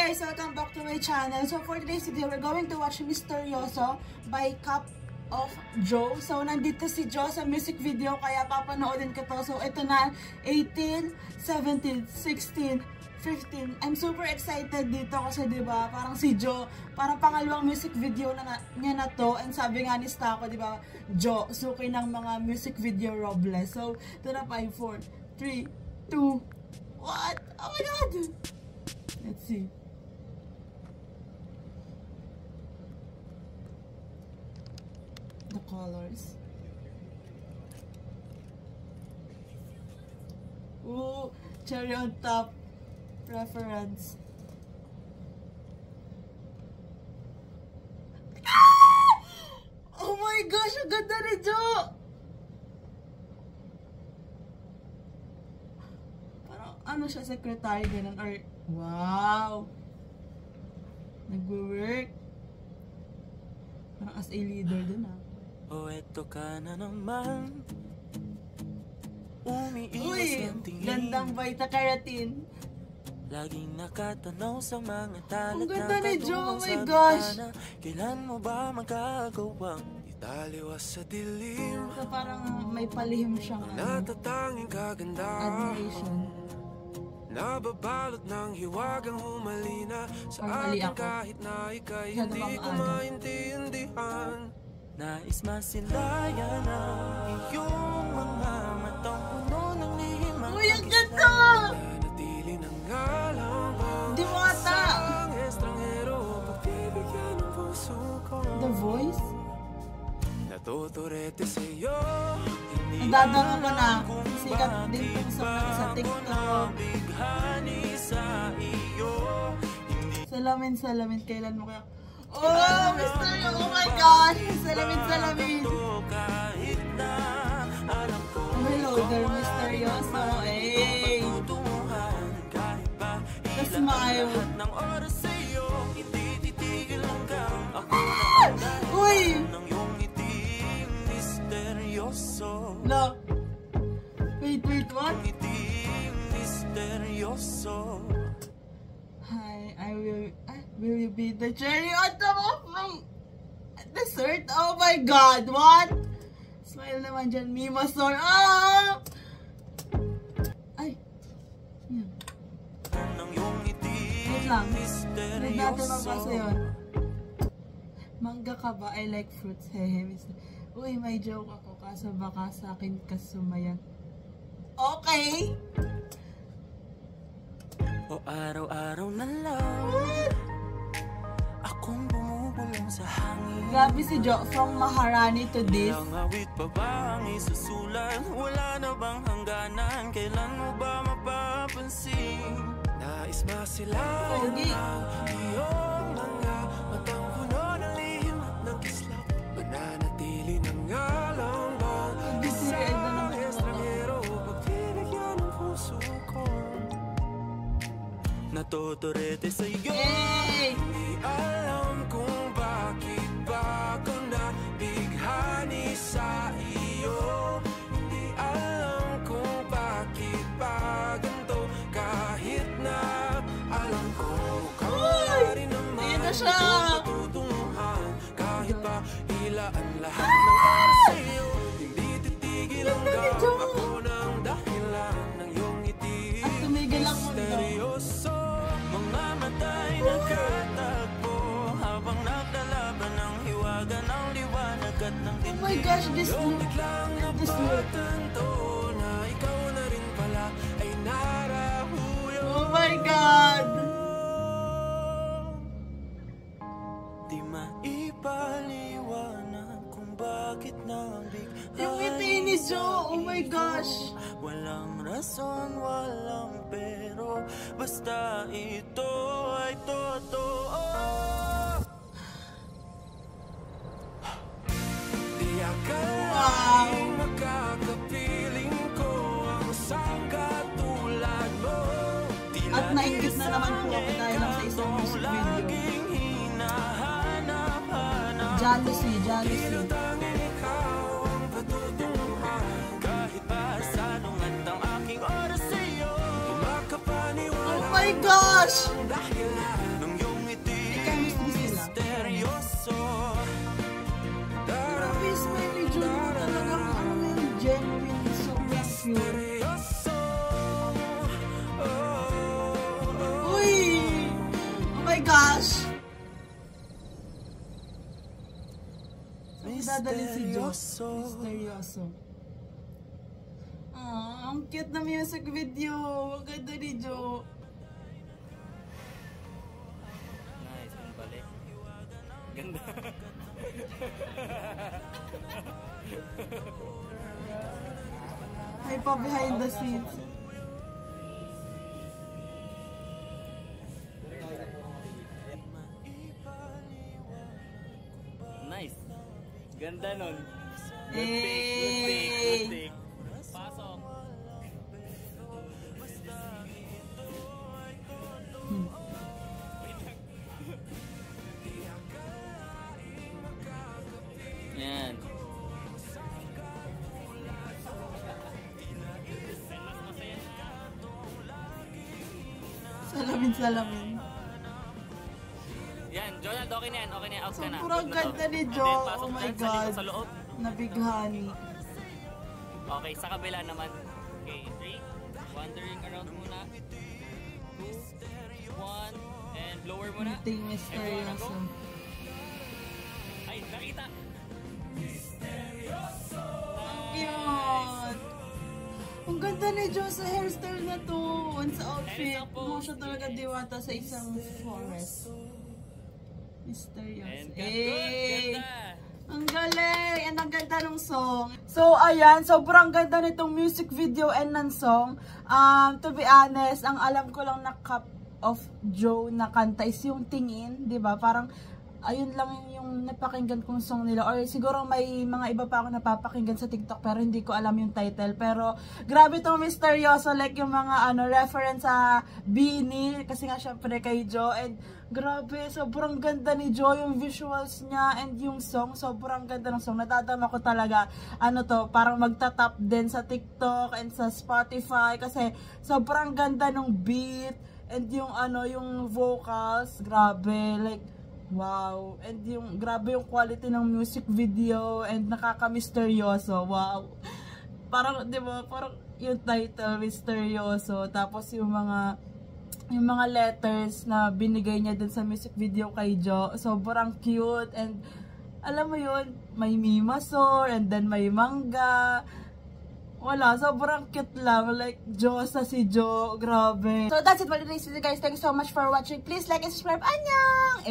guys! Welcome back to my channel. So for today's video, we're going to watch Misteryoso by Cup of Joe. So nandito si Joe sa music video, kaya papanoodin ko to. So ito na, 18, 17, 16, 15. I'm super excited dito kasi diba, parang si Joe, parang pangalawang music video na niya na to. And sabi nga ni Stako, diba, Joe, suki ng mga music video Robles. So ito na, 5, 4, 3, 2, what? Oh my god! Let's see. The colors. Ooh, cherry on top. Reference. Ah! Oh my gosh, ang ganda ni Joe! Parang ano siya, secretary ganun or wow! Nagwo-work. Parang as a leader din ah. O eto ka na naman. Uy! Gandang beta-carotene. Laging nakatanaw sa mga talat. Ang ganda ni Joe, oh my gosh! Kailan mo ba magagawang italiwas sa dilim? So parang may palihim siyang natatanging kagandahan, admiration. nababalot ng hiwagang humalina sa akin kahit na ika'y hindi ko maintindihan. Nais masilayan ang iyong mga matang puno ng lihim. Uy, ang ganda! Nanatili ng ngalang Diwata! isang estranghero, pagbibigyan ng puso ko. The voice? Natuturete sa'yo. Nadadama ko na. Sikat din itong sa TikTok. Salamin, kailan mo kaya? Oh, Misteryo! Oh my gosh! Salamin! Oh, hello there, Misteryoso. Hey! The smile. Uy! No. Wait, what? Hi, will you be the cherry on top of my dessert? Oh my god, what? Smile naman dyan, Mima Sor. Ah! Ay. Yan. Wait lang. Read natin magbasa yun. Mangga ka ba? I like fruits. Hehe. Uy, may joke ako. Kaso baka sa akin kasumayan. Okay. O araw-araw na lang akong bumubulong sa hangin. Grabe si Joe, from Maharani to this. Ilang awit pa ba ang isusulat? Wala na bang hangganan? Kailan mo ba mapapansin? Nais masilayan ang iyong mga matang puno ng lihim at ng kislap. Mananatili ng ngalang bang isang estranghero, pagbibigyan ng puso ko. Natuturete sa'yo. Hindi alam kung bakit ba ako nabighani sa iyo. Hindi alam kung bakit ba ganito, kahit na alam ko wala rin naman matutunguhan. Kahit pa hilaan lahat ng oras sa'yo, hindi titigil hanggang ako ng dahilan ng iyong ngiti. At tumigil ako nito. Misteryoso, mga matay nagkatagpo habang naglalaban ng hiwaga ng liwanag at ng dilim. Oh my gosh, this Yung biglang look. napatanto na ikaw na rin pala ay narahuyo. Oh my god! Di maipaliwanag kung bakit nabighani. Yung ngiti ni Joe, oh my gosh! Walang rason, walang pero, basta ito ay totoo. Di akalaing makakapiling ko ang isang katulad mo. At nainggit na naman po ako dahil lang sa isang music video. Jealousy. Kahit pa salungat ang aking oras sa'yo, di makapaniwala. Oh my gosh! Dahil gosh! Dadalhin si Diyos. Misteryoso. Ang cute na music video. Ang ganda ni Jo. Nice, ang balik. Ganda. May pa behind the scenes. Nice. Ganda nun. Good Hey. take, good take. Pasok. Yan. Salamin. Yan, Jonald, okay na yan. Okay na yan. Out ka na. Sobrang Good na to. ganda ni And Jo. then, pasok Oh my dyan sa God. likod, sa loob. Nabighani. Okay, sa kabila naman. Okay, 3. Wandering around muna. 2. 1. And lower muna. Meeting misteryoso. Ay, nakita! Cute! Ang ganda ni Jo sa hairstyle na to. And sa outfit. And sa pose. Mo siya talaga diwata sa isang forest. Mysterious. And good. Ganda! Ang galing! And ang ganda ng song. So, ayan. Sobrang ganda nitong music video and ng song. To be honest, ang alam ko lang na Cup of Joe na kanta is yung Tingin. Diba? Parang, ayun lang yung napakinggan kong song nila. Or siguro may mga iba pa ako napapakinggan sa TikTok pero hindi ko alam yung title. Pero, grabe itong misteryoso. Like yung mga reference sa Beanie. Kasi nga syempre kay Joe. And, grabe, sobrang ganda ni Joe, yung visuals niya and yung song, sobrang ganda ng song. Natadama ko talaga, parang magta-top din sa TikTok and sa Spotify kasi sobrang ganda ng beat and yung yung vocals, grabe, like, wow. And yung, grabe yung quality ng music video and nakaka-misteryoso, wow. Parang, di ba, parang yung title, misteryoso, tapos yung mga letters na binigay niya dun sa music video kay Jo, sobrang cute and alam mo yun, may Mimasor and then may manga. Wala, sobrang cute lang. Like, Diyosa si Jo, grabe. So that's it for today's video guys. Thank you so much for watching. Please like and subscribe. Annyeong!